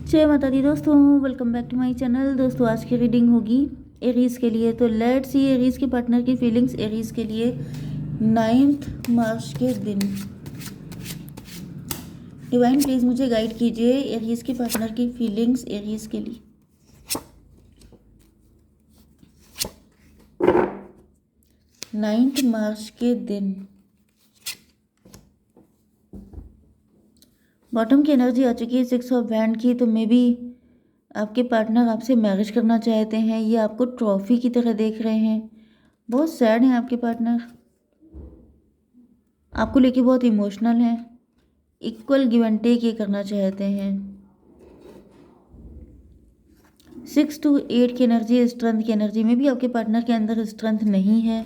जय माता दी दोस्तों, welcome back to my channel. दोस्तों आज की रीडिंग होगी एरीज के लिए। तो लेट्स सी एरीज के पार्टनर की फीलिंग्स एरीज के लिए 9 मार्च के दिन। डिवाइन प्लीज मुझे गाइड कीजिए एरीज के पार्टनर की फीलिंग्स एरीज के लिए। 9 मार्च के दिन बॉटम की एनर्जी आ चुकी है 6 ऑफ हैंड की। तो मे बी आपके पार्टनर आपसे मैरिज करना चाहते हैं, ये आपको ट्रॉफी की तरह देख रहे हैं। बहुत सैड हैं आपके पार्टनर, आपको लेके बहुत इमोशनल हैं, इक्वल गिव एंड टेक ये करना चाहते हैं। 6 to 8 की एनर्जी स्ट्रेंथ की एनर्जी में भी आपके पार्टनर के अंदर स्ट्रेंथ नहीं है,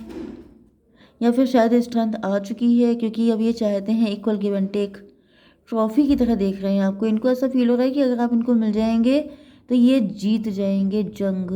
या फिर शायद स्ट्रेंथ आ चुकी है, क्योंकि अब ये चाहते हैं equal give and take. Trophy की तरह देख रहे हैं आपको। इनको ऐसा फील हो रहा है कि अगर आप इनको मिल जाएंगे तो ये जीत जाएंगे जंग।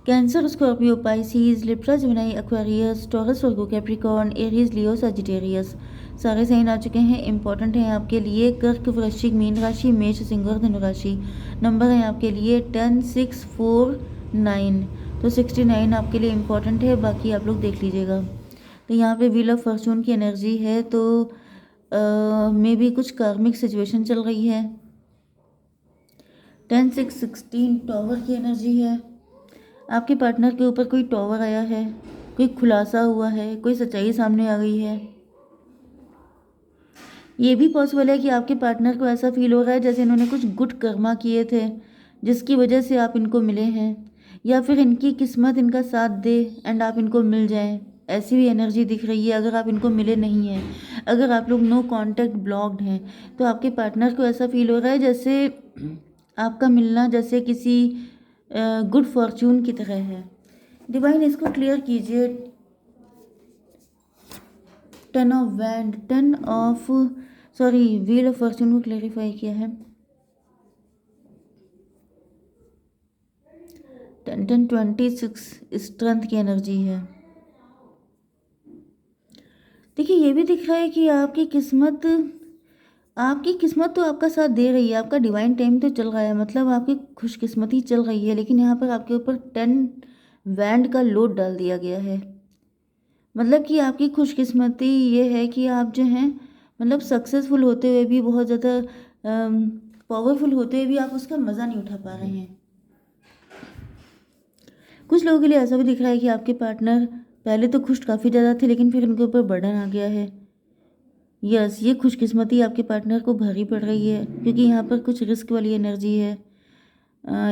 Cancer, Scorpio, Pisces, Libra, Gemini, Aquarius, Taurus, Virgo, Capricorn, Aries, Leo, Sagittarius सारे साइन आ चुके हैं। इंपॉर्टेंट हैं आपके लिए कर्क, वृश्चिक, मीन राशि, मेष, सिंह और धनु राशि। नंबर है आपके लिए 10, 6, 4, 9। तो 69 आपके लिए इंपॉर्टेंट है, बाकी आप लोग देख लीजिएगा। तो यहाँ पे व्हील ऑफ फॉर्चून की एनर्जी है, तो मे बी कुछ कार्मिक सिचुएशन चल रही है। 10, 6, 16 टॉवर की एनर्जी है। आपके पार्टनर के ऊपर कोई टॉवर आया है, कोई खुलासा हुआ है, कोई सच्चाई सामने आ गई है। ये भी पॉसिबल है कि आपके पार्टनर को ऐसा फील हो रहा है जैसे इन्होंने कुछ गुड कर्मा किए थे जिसकी वजह से आप इनको मिले हैं, या फिर इनकी किस्मत इनका साथ दे एंड आप इनको मिल जाएं। ऐसी भी एनर्जी दिख रही है। अगर आप इनको मिले नहीं हैं, अगर आप लोग नो कांटेक्ट ब्लॉक्ड हैं, तो आपके पार्टनर को ऐसा फील हो रहा है जैसे आपका मिलना जैसे किसी गुड फॉर्च्यून की तरह है। डिवाइन इसको क्लियर कीजिए। 10 of wand, 10 of sorry wheel of Fortune को क्लेरिफाई किया है। 10, 10, 26 स्ट्रेंथ की एनर्जी है। देखिए ये भी दिख रहा है कि आपकी किस्मत तो आपका साथ दे रही है, आपका डिवाइन टाइम तो चल रहा है, मतलब आपकी खुशकिस्मती चल रही है। लेकिन यहाँ पर आपके ऊपर 10 वैंड का लोड डाल दिया गया है। मतलब कि आपकी खुशकिस्मती ये है कि आप जो हैं, मतलब सक्सेसफुल होते हुए भी, बहुत ज़्यादा पावरफुल होते हुए भी आप उसका मज़ा नहीं उठा पा रहे हैं। कुछ लोगों के लिए ऐसा भी दिख रहा है कि आपके पार्टनर पहले तो खुश काफ़ी ज़्यादा थे, लेकिन फिर उनके ऊपर बर्डन आ गया है। यस, ये खुशकिस्मती आपके पार्टनर को भारी पड़ रही है, क्योंकि यहाँ पर कुछ रिस्क वाली एनर्जी है।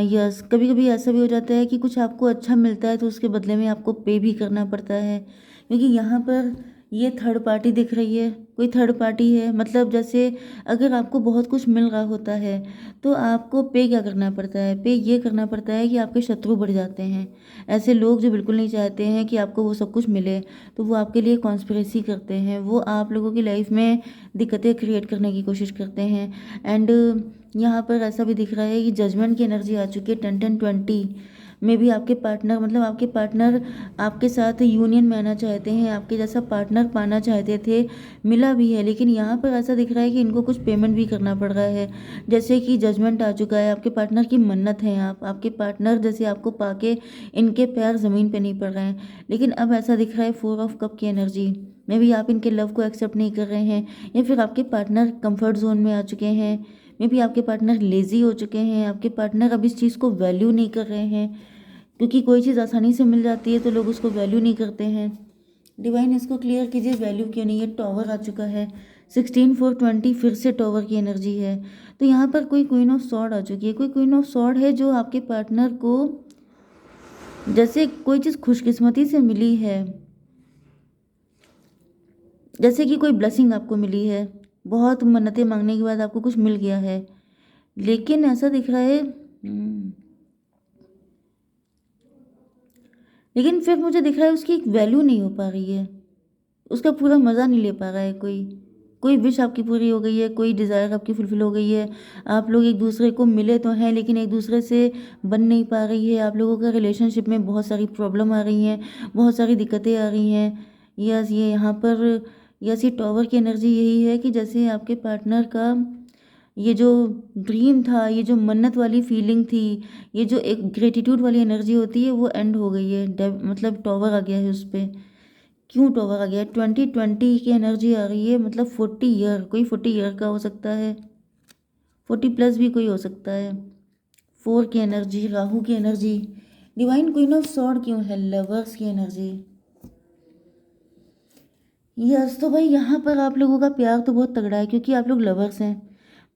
यस, कभी कभी ऐसा भी हो जाता है कि कुछ आपको अच्छा मिलता है तो उसके बदले में आपको पे भी करना पड़ता है, क्योंकि यहाँ पर ये थर्ड पार्टी दिख रही है। कोई थर्ड पार्टी है, मतलब जैसे अगर आपको बहुत कुछ मिल रहा होता है तो आपको पे क्या करना पड़ता है? पे ये करना पड़ता है कि आपके शत्रु बढ़ जाते हैं। ऐसे लोग जो बिल्कुल नहीं चाहते हैं कि आपको वो सब कुछ मिले, तो वो आपके लिए कॉन्स्पिरेसी करते हैं, वो आप लोगों की लाइफ में दिक्कतें क्रिएट करने की कोशिश करते हैं। एंड यहाँ पर ऐसा भी दिख रहा है कि जजमेंट की एनर्जी आ चुकी है। 10, 10, 20 में भी आपके पार्टनर, मतलब आपके पार्टनर आपके साथ यूनियन में आना चाहते हैं, आपके जैसा पार्टनर पाना चाहते थे, मिला भी है। लेकिन यहाँ पर ऐसा दिख रहा है कि इनको कुछ पेमेंट भी करना पड़ रहा है, जैसे कि जजमेंट आ चुका है। आपके पार्टनर की मन्नत है, आपके पार्टनर जैसे आपको पाके इनके पैर ज़मीन पे नहीं पड़ रहे हैं। लेकिन अब ऐसा दिख रहा है 4 ऑफ कप की एनर्जी में भी आप इनके लव को एक्सेप्ट नहीं कर रहे हैं, या फिर आपके पार्टनर कंफर्ट जोन में आ चुके हैं। मे बी आपके पार्टनर लेज़ी हो चुके हैं, आपके पार्टनर अब इस चीज़ को वैल्यू नहीं कर रहे हैं, क्योंकि कोई चीज़ आसानी से मिल जाती है तो लोग उसको वैल्यू नहीं करते हैं। डिवाइन इसको क्लियर कीजिए, वैल्यू क्यों नहीं है? टॉवर आ चुका है। 16, 4, 20 फिर से टॉवर की एनर्जी है। तो यहाँ पर कोई क्वीन ऑफ सॉर्ड आ चुकी है। कोई क्वीन ऑफ सॉर्ड है जो आपके पार्टनर को जैसे कोई चीज़ खुशकिस्मती से मिली है, जैसे कि कोई ब्लेसिंग आपको मिली है, बहुत मन्नतें मांगने के बाद आपको कुछ मिल गया है। लेकिन ऐसा दिख रहा है लेकिन फिर मुझे दिख रहा है उसकी एक वैल्यू नहीं हो पा रही है, उसका पूरा मज़ा नहीं ले पा रहा है। कोई विश आपकी पूरी हो गई है, कोई डिज़ायर आपकी फुलफिल हो गई है, आप लोग एक दूसरे को मिले तो हैं लेकिन एक दूसरे से बन नहीं पा रही है। आप लोगों का रिलेशनशिप में बहुत सारी प्रॉब्लम आ रही हैं, बहुत सारी दिक्कतें आ रही हैं। ये यहाँ पर यस, ये टॉवर की एनर्जी यही है कि जैसे आपके पार्टनर का ये जो ड्रीम था, ये जो मन्नत वाली फीलिंग थी, ये जो एक ग्रेटिट्यूड वाली एनर्जी होती है वो एंड हो गई है। मतलब टॉवर आ गया है उस पे। क्यों टॉवर आ गया है? 2020 की एनर्जी आ रही है, मतलब 40 ईयर, कोई 40 ईयर का हो सकता है, 40+ भी कोई हो सकता है। 4 की एनर्जी, राहु की energy, divine queen of sword क्यों है? लवर्स की एनर्जी। यस, तो भाई यहाँ पर आप लोगों का प्यार तो बहुत तगड़ा है क्योंकि आप लोग लवर्स हैं।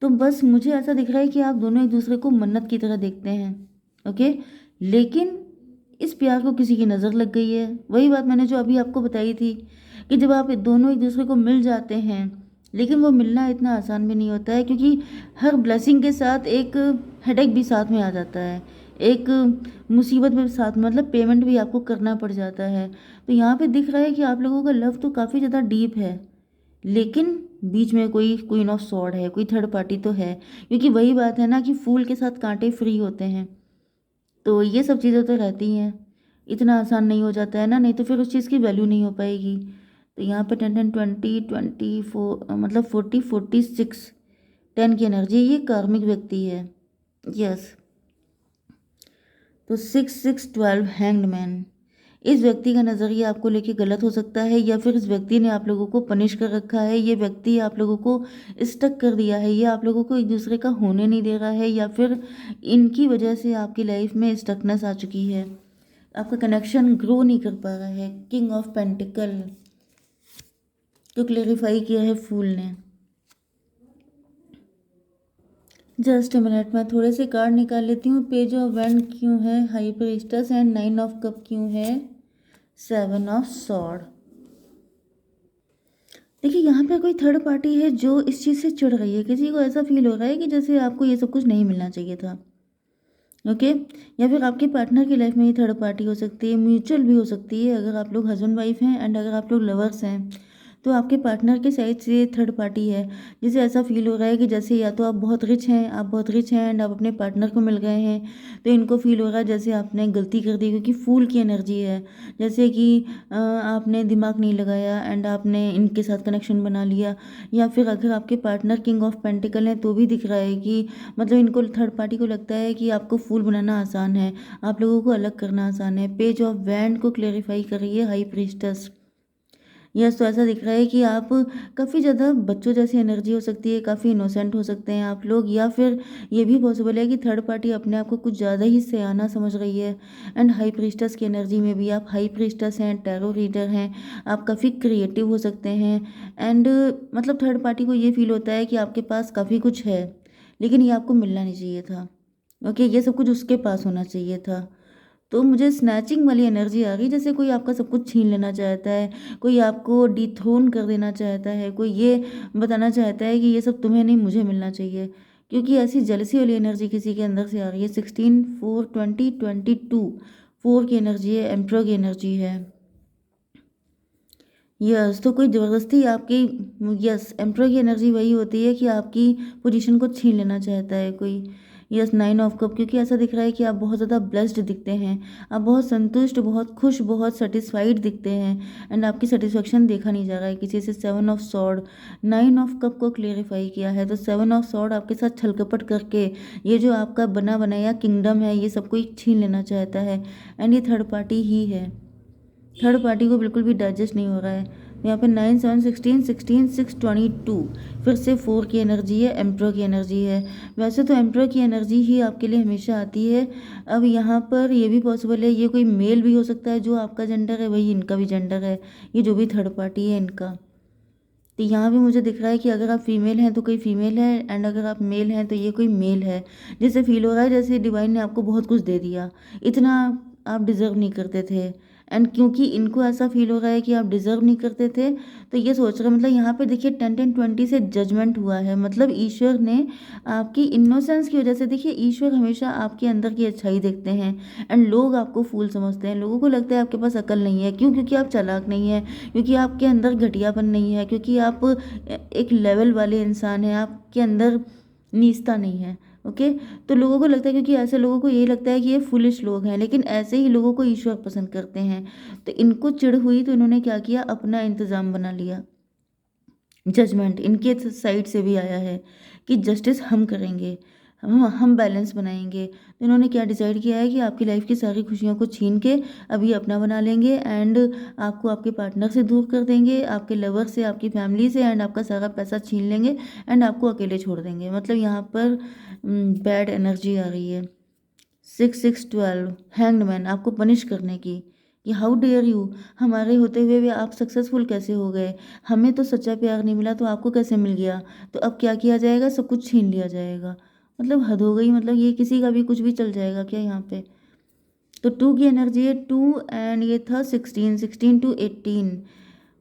तो बस मुझे ऐसा दिख रहा है कि आप दोनों एक दूसरे को मन्नत की तरह देखते हैं। ओके, लेकिन इस प्यार को किसी की नज़र लग गई है। वही बात मैंने जो अभी आपको बताई थी कि जब आप दोनों एक दूसरे को मिल जाते हैं, लेकिन वो मिलना इतना आसान भी नहीं होता है क्योंकि हर ब्लेसिंग के साथ एक हेडेक भी साथ में आ जाता है। एक मुसीबत में साथ, मतलब पेमेंट भी आपको करना पड़ जाता है। तो यहाँ पे दिख रहा है कि आप लोगों का लव तो काफ़ी ज़्यादा डीप है, लेकिन बीच में कोई क्वीन ऑफ सॉर्ड है, कोई थर्ड पार्टी तो है। क्योंकि वही बात है ना कि फूल के साथ कांटे फ्री होते हैं, तो ये सब चीज़ें तो रहती हैं। इतना आसान नहीं हो जाता है ना, नहीं तो फिर उस चीज़ की वैल्यू नहीं हो पाएगी। तो यहाँ पे 10 10 20 24 मतलब 40 46 10 की एनर्जी, ये कार्मिक व्यक्ति है। यस, तो 6 6 12 हैंग्ड मैन। इस व्यक्ति का नज़रिया आपको लेके गलत हो सकता है, या फिर इस व्यक्ति ने आप लोगों को पनिश कर रखा है। ये व्यक्ति आप लोगों को स्टक कर दिया है, ये आप लोगों को एक दूसरे का होने नहीं दे रहा है, या फिर इनकी वजह से आपकी लाइफ में स्टकनेस आ चुकी है। आपका कनेक्शन ग्रो नहीं कर पा रहा है। किंग ऑफ पेंटिकल तो क्लेरिफाई किया है फूल ने। जस्ट मिनट, मैं थोड़े से कार्ड निकाल लेती हूँ। पेज ऑफ वैंड क्यों है? High priestess and 9 of cup क्यों है? 7 ऑफ सॉर्ड। देखिए, यहाँ पे कोई थर्ड पार्टी है जो इस चीज़ से चिढ़ रही है। किसी को ऐसा फील हो रहा है कि जैसे आपको ये सब कुछ नहीं मिलना चाहिए था। ओके, या फिर आपके पार्टनर की लाइफ में ये थर्ड पार्टी हो सकती है, म्यूचुअल भी हो सकती है। अगर आप लोग हस्बैंड वाइफ हैं एंड अगर आप लोग लवर्स हैं, तो आपके पार्टनर के साइड से थर्ड पार्टी है जिसे ऐसा फील हो रहा है कि जैसे या तो आप बहुत रिच हैं, आप बहुत रिच हैं एंड आप अपने पार्टनर को मिल गए हैं, तो इनको फील हो रहा है जैसे आपने गलती कर दी, क्योंकि फूल की एनर्जी है। जैसे कि आपने दिमाग नहीं लगाया एंड आपने इनके साथ कनेक्शन बना लिया। या फिर अगर आपके पार्टनर किंग ऑफ पेंटिकल हैं तो भी दिख रहा है कि मतलब इनको थर्ड पार्टी को लगता है कि आपको फूल बनाना आसान है, आप लोगों को अलग करना आसान है। पेज ऑफ वैंड को क्लेरिफाई कर रही है हाई प्रीस्टेस। यस, तो ऐसा दिख रहा है कि आप काफ़ी ज़्यादा बच्चों जैसी एनर्जी हो सकती है, काफ़ी इनोसेंट हो सकते हैं आप लोग, या फिर ये भी पॉसिबल है कि थर्ड पार्टी अपने आप को कुछ ज़्यादा ही सयाना समझ रही है। एंड हाई प्रीस्टेस की एनर्जी में भी आप हाई प्रीस्टेस हैं, टैरो रीडर हैं, आप काफ़ी क्रिएटिव हो सकते हैं। एंड मतलब थर्ड पार्टी को ये फील होता है कि आपके पास काफ़ी कुछ है, लेकिन ये आपको मिलना नहीं चाहिए था। ओके, ये सब कुछ उसके पास होना चाहिए था। तो मुझे स्नैचिंग वाली एनर्जी आ गई, जैसे कोई आपका सब कुछ छीन लेना चाहता है, कोई आपको डिथ्रोन कर देना चाहता है, कोई ये बताना चाहता है कि ये सब तुम्हें नहीं, मुझे मिलना चाहिए। क्योंकि ऐसी जेलसी वाली एनर्जी किसी के अंदर से आ रही है। 16 4 20 22 4 की एनर्जी है, एम्प्रो की एनर्जी है। यस, तो कोई ज़बरदस्ती आपकी, यस, एम्प्रो की एनर्जी वही होती है कि आपकी पोजीशन को छीन लेना चाहता है कोई। यस, 9 ऑफ कप, क्योंकि ऐसा दिख रहा है कि आप बहुत ज़्यादा ब्लेस्ड दिखते हैं, आप बहुत संतुष्ट, बहुत खुश, बहुत सेटिस्फाइड दिखते हैं एंड आपकी सेटिस्फेक्शन देखा नहीं जा रहा है किसी से। 7 ऑफ सॉर्ड, 9 ऑफ कप को क्लेरिफाई किया है। तो 7 ऑफ सॉर्ड आपके साथ छलकपट करके ये जो आपका बना बनाया किंगडम है, ये सब कोई छीन लेना चाहता है एंड ये थर्ड पार्टी ही है। थर्ड पार्टी को बिल्कुल भी डाइजेस्ट नहीं हो रहा है। यहाँ पे 9 7 16 16 6 22 फिर से 4 की एनर्जी है, एम्प्रो की एनर्जी है। वैसे तो एम्प्रो की एनर्जी ही आपके लिए हमेशा आती है। अब यहाँ पर ये भी पॉसिबल है, ये कोई मेल भी हो सकता है, जो आपका जेंडर है वही इनका भी जेंडर है, ये जो भी थर्ड पार्टी है इनका। तो यहाँ भी मुझे दिख रहा है कि अगर आप फीमेल हैं तो कोई फीमेल है एंड अगर आप मेल हैं तो ये कोई मेल है, जिससे फील हो रहा है जैसे डिवाइन ने आपको बहुत कुछ दे दिया, इतना आप डिज़र्व नहीं करते थे। एंड क्योंकि इनको ऐसा फील हो रहा है कि आप डिज़र्व नहीं करते थे, तो ये सोच रहे, मतलब यहाँ पे देखिए 10 10 20 से जजमेंट हुआ है। मतलब ईश्वर ने आपकी इनोसेंस की वजह से, देखिए ईश्वर हमेशा आपके अंदर की अच्छाई देखते हैं एंड लोग आपको फूल समझते हैं। लोगों को लगता है आपके पास अकल नहीं है, क्यों? क्योंकि आप चालाक नहीं है, क्योंकि आपके अंदर घटियापन नहीं है, क्योंकि आप एक लेवल वाले इंसान हैं, आपके अंदर नीचता नहीं है। ओके, तो लोगों को लगता है, क्योंकि ऐसे लोगों को यही लगता है कि ये फुलिश लोग हैं, लेकिन ऐसे ही लोगों को ईश्वर पसंद करते हैं। तो इनको चिढ़ हुई तो इन्होंने क्या किया, अपना इंतज़ाम बना लिया। जजमेंट इनके साइड से भी आया है कि जस्टिस हम करेंगे, हम बैलेंस बनाएंगे। तो इन्होंने क्या डिसाइड किया है कि आपकी लाइफ की सारी खुशियों को छीन के अभी अपना बना लेंगे एंड आपको आपके पार्टनर से दूर कर देंगे, आपके लवर से, आपकी फैमिली से, एंड आपका सारा पैसा छीन लेंगे एंड आपको अकेले छोड़ देंगे। मतलब यहाँ पर बैड एनर्जी आ रही है। 6 6 12 हैंग्ड मैन, आपको पनिश करने की कि हाउ डेयर यू, हमारे होते हुए भी आप सक्सेसफुल कैसे हो गए, हमें तो सच्चा प्यार नहीं मिला तो आपको कैसे मिल गया, तो अब क्या किया जाएगा, सब कुछ छीन लिया जाएगा। मतलब हद हो गई, मतलब ये किसी का भी कुछ भी चल जाएगा क्या यहाँ पे। तो 2 की एनर्जी है 2 एंड ये था 16 to 18।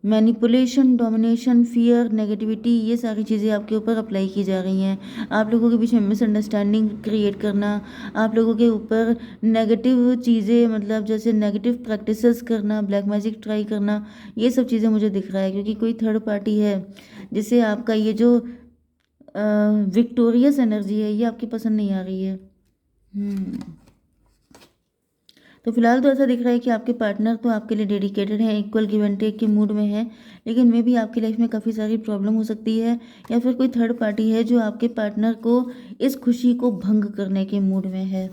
Manipulation, domination, fear, negativity, ये सारी चीज़ें आपके ऊपर अप्लाई की जा रही हैं। आप लोगों के बीच में मिसअंडरस्टैंडिंग क्रिएट करना, आप लोगों के ऊपर नेगेटिव चीज़ें, मतलब जैसे नेगेटिव प्रैक्टिसेस करना, ब्लैक मैजिक ट्राई करना, ये सब चीज़ें मुझे दिख रहा है। क्योंकि कोई थर्ड पार्टी है जिसे आपका ये जो विक्टोरियस एनर्जी है ये आपकी पसंद नहीं आ रही है। तो फिलहाल तो ऐसा दिख रहा है कि आपके पार्टनर तो आपके लिए डेडिकेटेड है, इक्वल गिव एंड टेक के मूड में है, लेकिन मे भी आपकी लाइफ में काफ़ी सारी प्रॉब्लम हो सकती है, या फिर कोई थर्ड पार्टी है जो आपके पार्टनर को इस खुशी को भंग करने के मूड में है।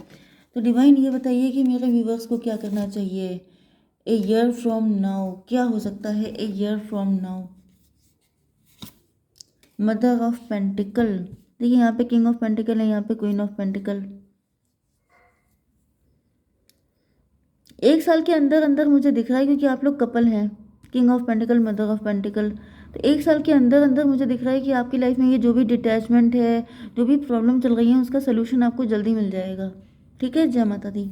तो डिवाइन ये बताइए कि मेरे व्यूवर्स को क्या करना चाहिए। ए ईयर फ्रॉम नाउ, क्या हो सकता है a year from now. Mother of pentacle, देखिए यहाँ पे किंग ऑफ पेंटिकल है, यहाँ पे क्वीन ऑफ पेंटिकल। 1 साल के अंदर अंदर मुझे दिख रहा है, क्योंकि आप लोग कपल हैं, king of pentacle, mother of pentacle. तो 1 साल के अंदर अंदर मुझे दिख रहा है कि आपकी लाइफ में ये जो भी डिटैचमेंट है, जो भी प्रॉब्लम चल रही है, उसका सोल्यूशन आपको जल्दी मिल जाएगा। ठीक है, जय माता दी।